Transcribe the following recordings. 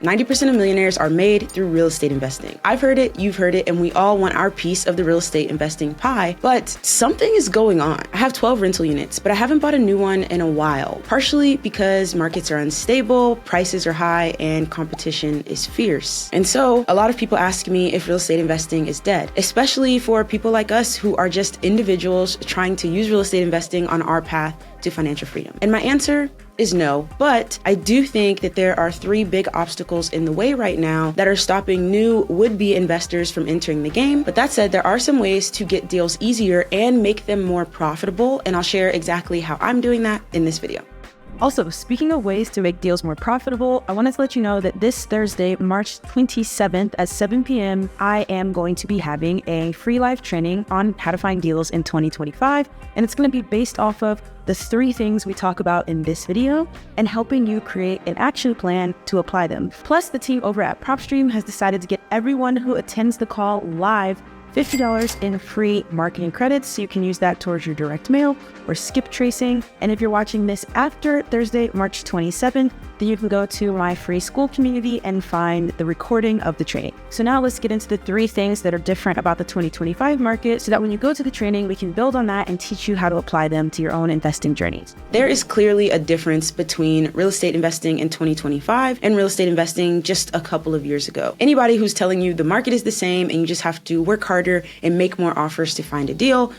90% of millionaires are made through real estate investing. I've heard it, you've heard it, and we all want our piece of the real estate investing pie, but something is going on. I have 12 rental units, but I haven't bought a new one in a while, partially because markets are unstable, prices are high, and competition is fierce. And so a lot of people ask me if real estate investing is dead, especially for people like us who are just individuals trying to use real estate investing on our path to financial freedom. And my answer is no, but I do think that there are 3 big obstacles in the way right now that are stopping new would-be investors from entering the game. But that said, there are some ways to get deals easier and make them more profitable, and I'll share exactly how I'm doing that in this video. Also, speaking of ways to make deals more profitable, I wanted to let you know that this Thursday, March 27th at 7 p.m., I am going to be having a free live training on how to find deals in 2025. And it's going to be based off of the 3 things we talk about in this video and helping you create an action plan to apply them. Plus, the team over at PropStream has decided to get everyone who attends the call live $50 in free marketing credits, so you can use that towards your direct mail or skip tracing. And if you're watching this after Thursday, March 27th, then you can go to my free school community and find the recording of the training. So now let's get into the 3 things that are different about the 2025 market so that when you go to the training, we can build on that and teach you how to apply them to your own investing journeys. There is clearly a difference between real estate investing in 2025 and real estate investing just a couple of years ago. Anybody who's telling you the market is the same and you just have to work harder and make more offers to find a deal,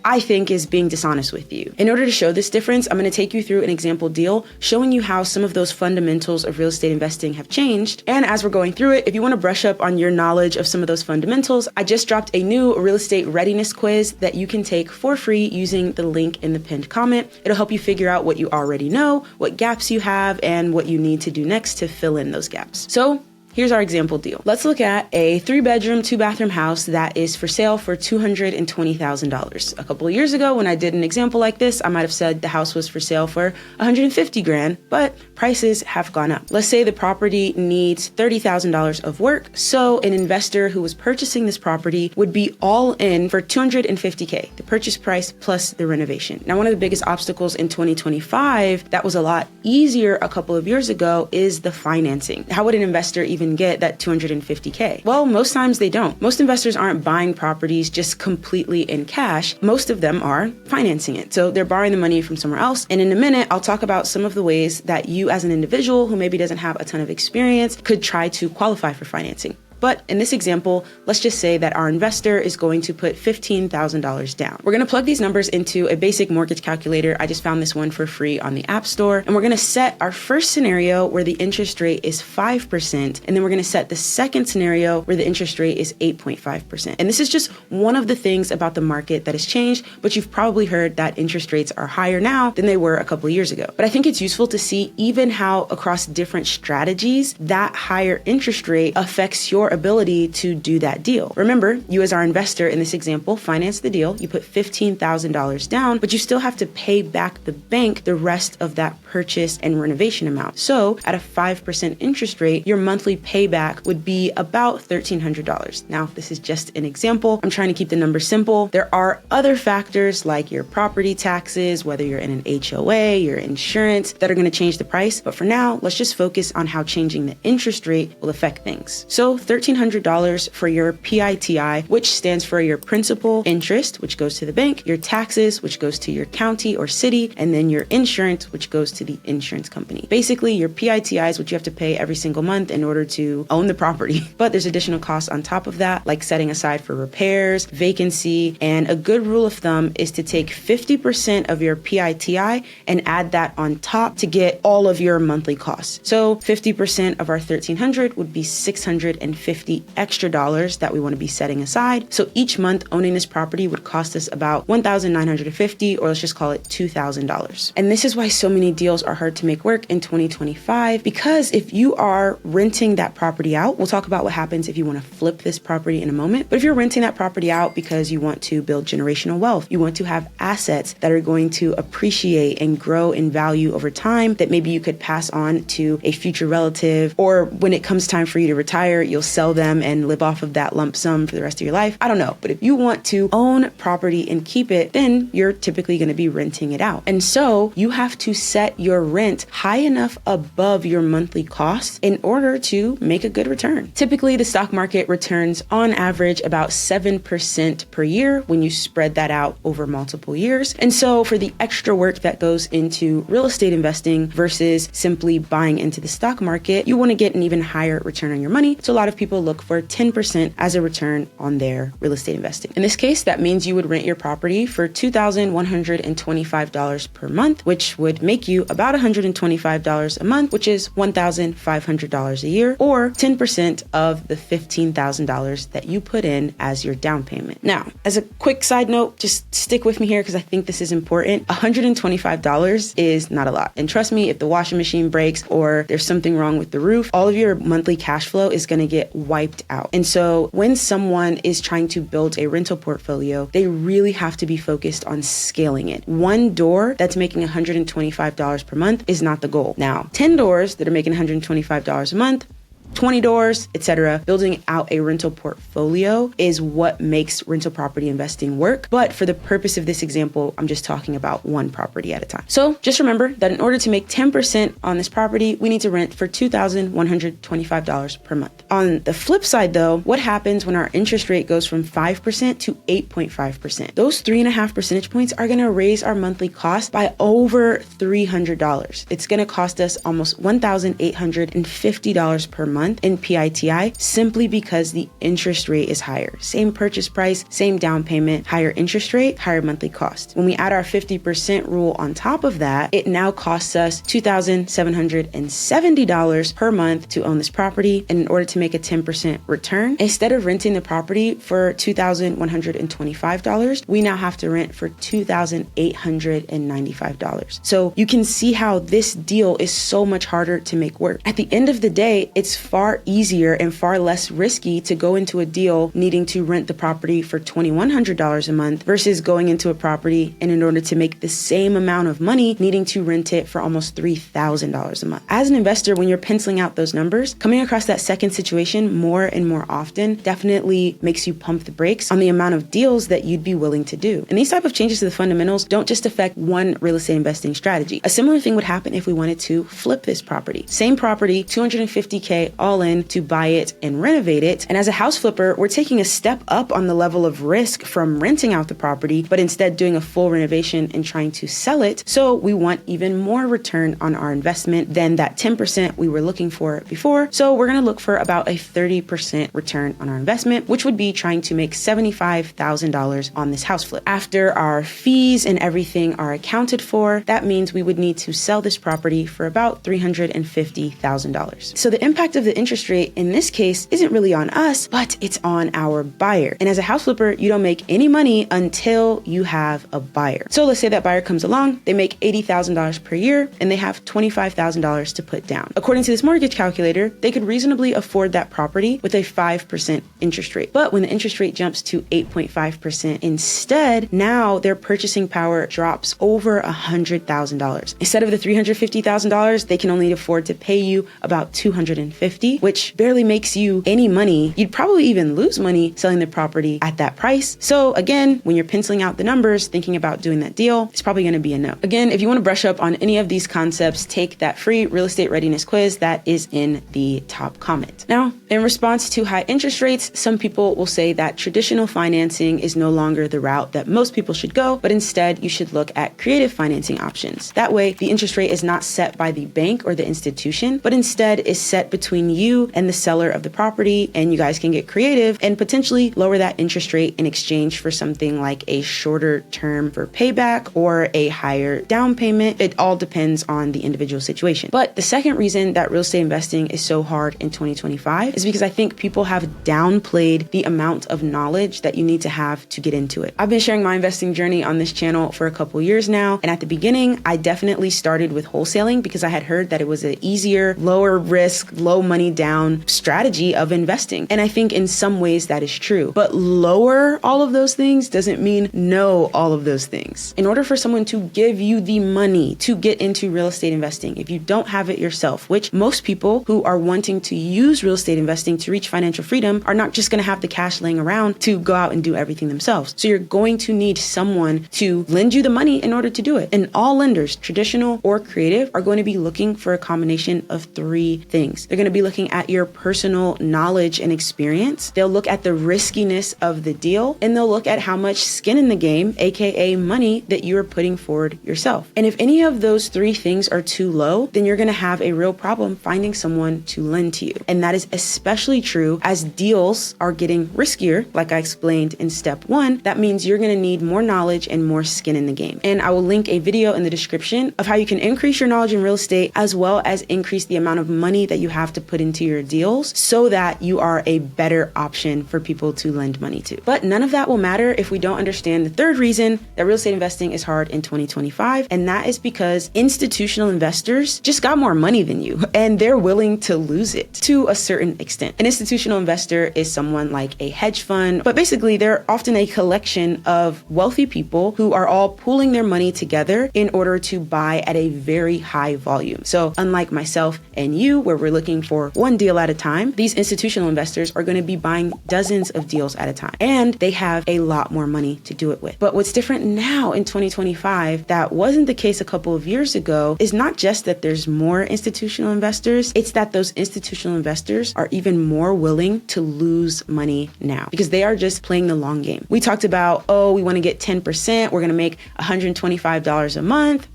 I think is being dishonest with you. In order to show this difference, I'm going to take you through an example deal showing you how some of those fundamentals of real estate investing have changed. And as we're going through it, if you want to brush up on your knowledge of some of those fundamentals, I just dropped a new Real Estate Readiness Quiz that you can take for free using the link in the pinned comment. It'll help you figure out what you already know, what gaps you have, and what you need to do next to fill in those gaps. So here's our example deal. Let's look at a 3-bedroom, 2-bathroom house that is for sale for $220,000. A couple of years ago, when I did an example like this, I might have said the house was for sale for $150,000, but prices have gone up. Let's say the property needs $30,000 of work, so an investor who was purchasing this property would be all in for $250K, the purchase price plus the renovation. Now, one of the biggest obstacles in 2025 that was a lot easier a couple of years ago is the financing. How would an investor even get that $250K? Well, most times they don't. Most investors aren't buying properties just completely in cash. Most of them are financing it. So they're borrowing the money from somewhere else. And in a minute, I'll talk about some of the ways that you as an individual who maybe doesn't have a ton of experience could try to qualify for financing. But in this example, let's just say that our investor is going to put $15,000 down. We're going to plug these numbers into a basic mortgage calculator. I just found this one for free on the App Store. And we're going to set our first scenario where the interest rate is 5%. And then we're going to set the second scenario where the interest rate is 8.5%. And this is just one of the things about the market that has changed, but you've probably heard that interest rates are higher now than they were a couple of years ago. But I think it's useful to see even how across different strategies, that higher interest rate affects your ability to do that deal. Remember, you as our investor in this example finance the deal, you put $15,000 down, but you still have to pay back the bank the rest of that purchase and renovation amount. So at a 5% interest rate, your monthly payback would be about $1,300. Now, this is just an example. I'm trying to keep the numbers simple. There are other factors like your property taxes, whether you're in an HOA, your insurance, that are going to change the price. But for now, let's just focus on how changing the interest rate will affect things. So $1,300 for your PITI, which stands for your principal interest, which goes to the bank, your taxes, which goes to your county or city, and then your insurance, which goes to the insurance company. Basically, your PITI is what you have to pay every single month in order to own the property. But there's additional costs on top of that, like setting aside for repairs, vacancy, and a good rule of thumb is to take 50% of your PITI and add that on top to get all of your monthly costs. So 50% of our $1,300 would be $650 extra dollars that we want to be setting aside. So each month owning this property would cost us about $1,950, or let's just call it $2,000. And this is why so many deals are hard to make work in 2025, because if you are renting that property out, we'll talk about what happens if you want to flip this property in a moment. But if you're renting that property out because you want to build generational wealth, you want to have assets that are going to appreciate and grow in value over time that maybe you could pass on to a future relative, or when it comes time for you to retire, you'll sell sell them and live off of that lump sum for the rest of your life. I don't know. But if you want to own property and keep it, then you're typically going to be renting it out. And so you have to set your rent high enough above your monthly costs in order to make a good return. Typically, the stock market returns on average about 7% per year when you spread that out over multiple years. And so for the extra work that goes into real estate investing versus simply buying into the stock market, you want to get an even higher return on your money. So a lot of people look for 10% as a return on their real estate investing. In this case, that means you would rent your property for $2,125 per month, which would make you about $125 a month, which is $1,500 a year, or 10% of the $15,000 that you put in as your down payment. Now, as a quick side note, just stick with me here because I think this is important. $125 is not a lot. And trust me, if the washing machine breaks or there's something wrong with the roof, all of your monthly cash flow is going to get wiped out. And so when someone is trying to build a rental portfolio, they really have to be focused on scaling it. One door that's making $125 per month is not the goal. Now, 10 doors that are making $125 a month, 20 doors, etc. Building out a rental portfolio is what makes rental property investing work. But for the purpose of this example, I'm just talking about one property at a time. So just remember that in order to make 10% on this property, we need to rent for $2,125 per month. On the flip side though, what happens when our interest rate goes from 5% to 8.5%? Those 3.5 percentage points are going to raise our monthly cost by over $300. It's going to cost us almost $1,850 per month in PITI simply because the interest rate is higher. Same purchase price, same down payment, higher interest rate, higher monthly cost. When we add our 50% rule on top of that, it now costs us $2,770 per month to own this property. And in order to make a 10% return, instead of renting the property for $2,125, we now have to rent for $2,895. So you can see how this deal is so much harder to make work. At the end of the day, it's far easier and far less risky to go into a deal needing to rent the property for $2,100 a month versus going into a property and in order to make the same amount of money, needing to rent it for almost $3,000 a month. As an investor, when you're penciling out those numbers, coming across that second situation more and more often definitely makes you pump the brakes on the amount of deals that you'd be willing to do. And these type of changes to the fundamentals don't just affect one real estate investing strategy. A similar thing would happen if we wanted to flip this property. Same property, $250K all in to buy it and renovate it. And as a house flipper, we're taking a step up on the level of risk from renting out the property, but instead doing a full renovation and trying to sell it. So we want even more return on our investment than that 10% we were looking for before. So we're going to look for about a 30% return on our investment, which would be trying to make $75,000 on this house flip. After our fees and everything are accounted for, that means we would need to sell this property for about $350,000. So the impact of the interest rate in this case isn't really on us, but it's on our buyer. And as a house flipper, you don't make any money until you have a buyer. So let's say that buyer comes along, they make $80,000 per year, and they have $25,000 to put down. According to this mortgage calculator, they could reasonably afford that property with a 5% interest rate. But when the interest rate jumps to 8.5% instead, now their purchasing power drops over $100,000. Instead of the $350,000, they can only afford to pay you about $250,000, which barely makes you any money. You'd probably even lose money selling the property at that price. So again, when you're penciling out the numbers, thinking about doing that deal, it's probably going to be a no. Again, if you want to brush up on any of these concepts, take that free real estate readiness quiz that is in the top comment. Now, in response to high interest rates, some people will say that traditional financing is no longer the route that most people should go, but instead you should look at creative financing options. That way, the interest rate is not set by the bank or the institution, but instead is set between you and the seller of the property, and you guys can get creative and potentially lower that interest rate in exchange for something like a shorter term for payback or a higher down payment. It all depends on the individual situation. But the second reason that real estate investing is so hard in 2025 is because I think people have downplayed the amount of knowledge that you need to have to get into it. I've been sharing my investing journey on this channel for a couple years now, and at the beginning, I definitely started with wholesaling because I had heard that it was an easier, lower risk, low money down strategy of investing. And I think in some ways that is true. But lower all of those things doesn't mean know all of those things. In order for someone to give you the money to get into real estate investing, if you don't have it yourself, which most people who are wanting to use real estate investing to reach financial freedom are not just going to have the cash laying around to go out and do everything themselves. So you're going to need someone to lend you the money in order to do it. And all lenders, traditional or creative, are going to be looking for a combination of three things. They're going to be looking at your personal knowledge and experience. They'll look at the riskiness of the deal, and they'll look at how much skin in the game, aka money, that you're putting forward yourself. And if any of those three things are too low, then you're going to have a real problem finding someone to lend to you. And that is especially true as deals are getting riskier, like I explained in step one. That means you're going to need more knowledge and more skin in the game. And I will link a video in the description of how you can increase your knowledge in real estate, as well as increase the amount of money that you have to put into your deals so that you are a better option for people to lend money to. But none of that will matter if we don't understand the third reason that real estate investing is hard in 2025. And that is because institutional investors just got more money than you, and they're willing to lose it to a certain extent. An institutional investor is someone like a hedge fund, but basically they're often a collection of wealthy people who are all pooling their money together in order to buy at a very high volume. So unlike myself and you, where we're looking for one deal at a time, these institutional investors are going to be buying dozens of deals at a time, and they have a lot more money to do it with. But what's different now in 2025 that wasn't the case a couple of years ago is not just that there's more institutional investors, it's that those institutional investors are even more willing to lose money now because they are just playing the long game. We talked about, we want to get 10%, we're going to make $125 a month.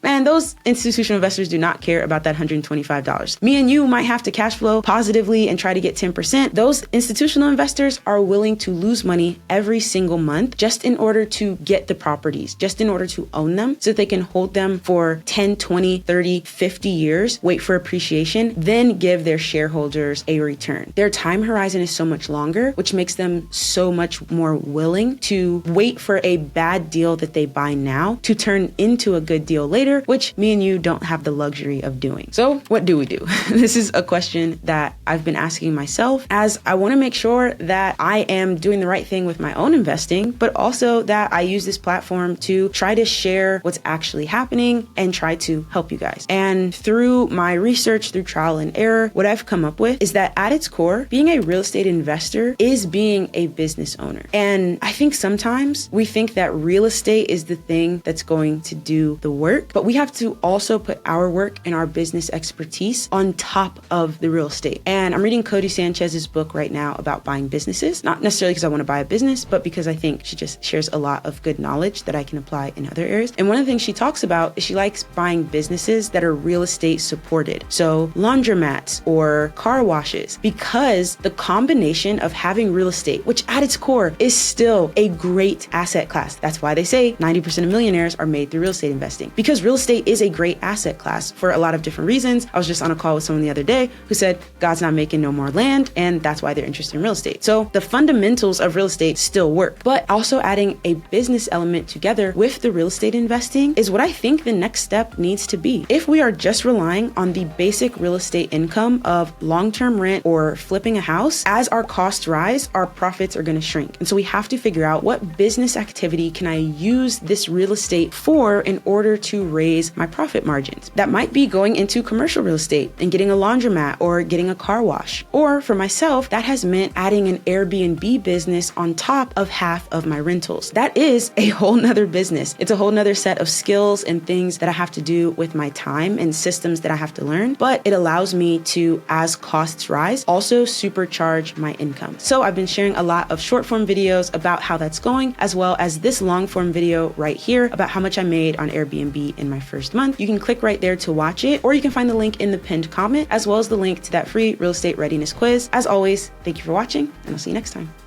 Man, those institutional investors do not care about that $125. Me and you might have to cash flow positively and try to get 10%. Those institutional investors are willing to lose money every single month just in order to get the properties, just in order to own them so that they can hold them for 10, 20, 30, 50 years, wait for appreciation, then give their shareholders a return. Their time horizon is so much longer, which makes them so much more willing to wait for a bad deal that they buy now to turn into a good deal later, which me and you don't have the luxury of doing. So what do we do? This is a question that I've been asking myself as I want to make sure that I am doing the right thing with my own investing, but also that I use this platform to try to share what's actually happening and try to help you guys. And through my research, through trial and error, what I've come up with is that at its core, being a real estate investor is being a business owner. And I think sometimes we think that real estate is the thing that's going to do the work, but we have to also put our work and our business expertise on top of the real estate. And I'm reading Cody Sanchez's book right now about buying businesses, not necessarily because I want to buy a business, but because I think she just shares a lot of good knowledge that I can apply in other areas. And one of the things she talks about is she likes buying businesses that are real estate supported. So laundromats or car washes, because the combination of having real estate, which at its core is still a great asset class. That's why they say 90% of millionaires are made through real estate investing, because real estate is a great asset class for a lot of different reasons. I was just on a call with someone the other day who said God's not making no more land, and that's why they're interested in real estate. So the fundamentals of real estate still work, but also adding a business element together with the real estate investing is what I think the next step needs to be. If we are just relying on the basic real estate income of long-term rent or flipping a house, as our costs rise, our profits are going to shrink. And so we have to figure out what business activity can I use this real estate for in order to raise my profit margins. That might be going into commercial real estate and getting a laundromat or getting a car wash. Or for myself, that has meant adding an Airbnb business on top of half of my rentals. That is a whole nother business. It's a whole nother set of skills and things that I have to do with my time and systems that I have to learn, but it allows me to, as costs rise, also supercharge my income. So I've been sharing a lot of short form videos about how that's going, as well as this long form video right here about how much I made on Airbnb in my first month. You can click right there to watch it, or you can find the link in the pinned comment, as well as the link to that free real estate readiness quiz. As always, thank you for watching, and I'll see you next time.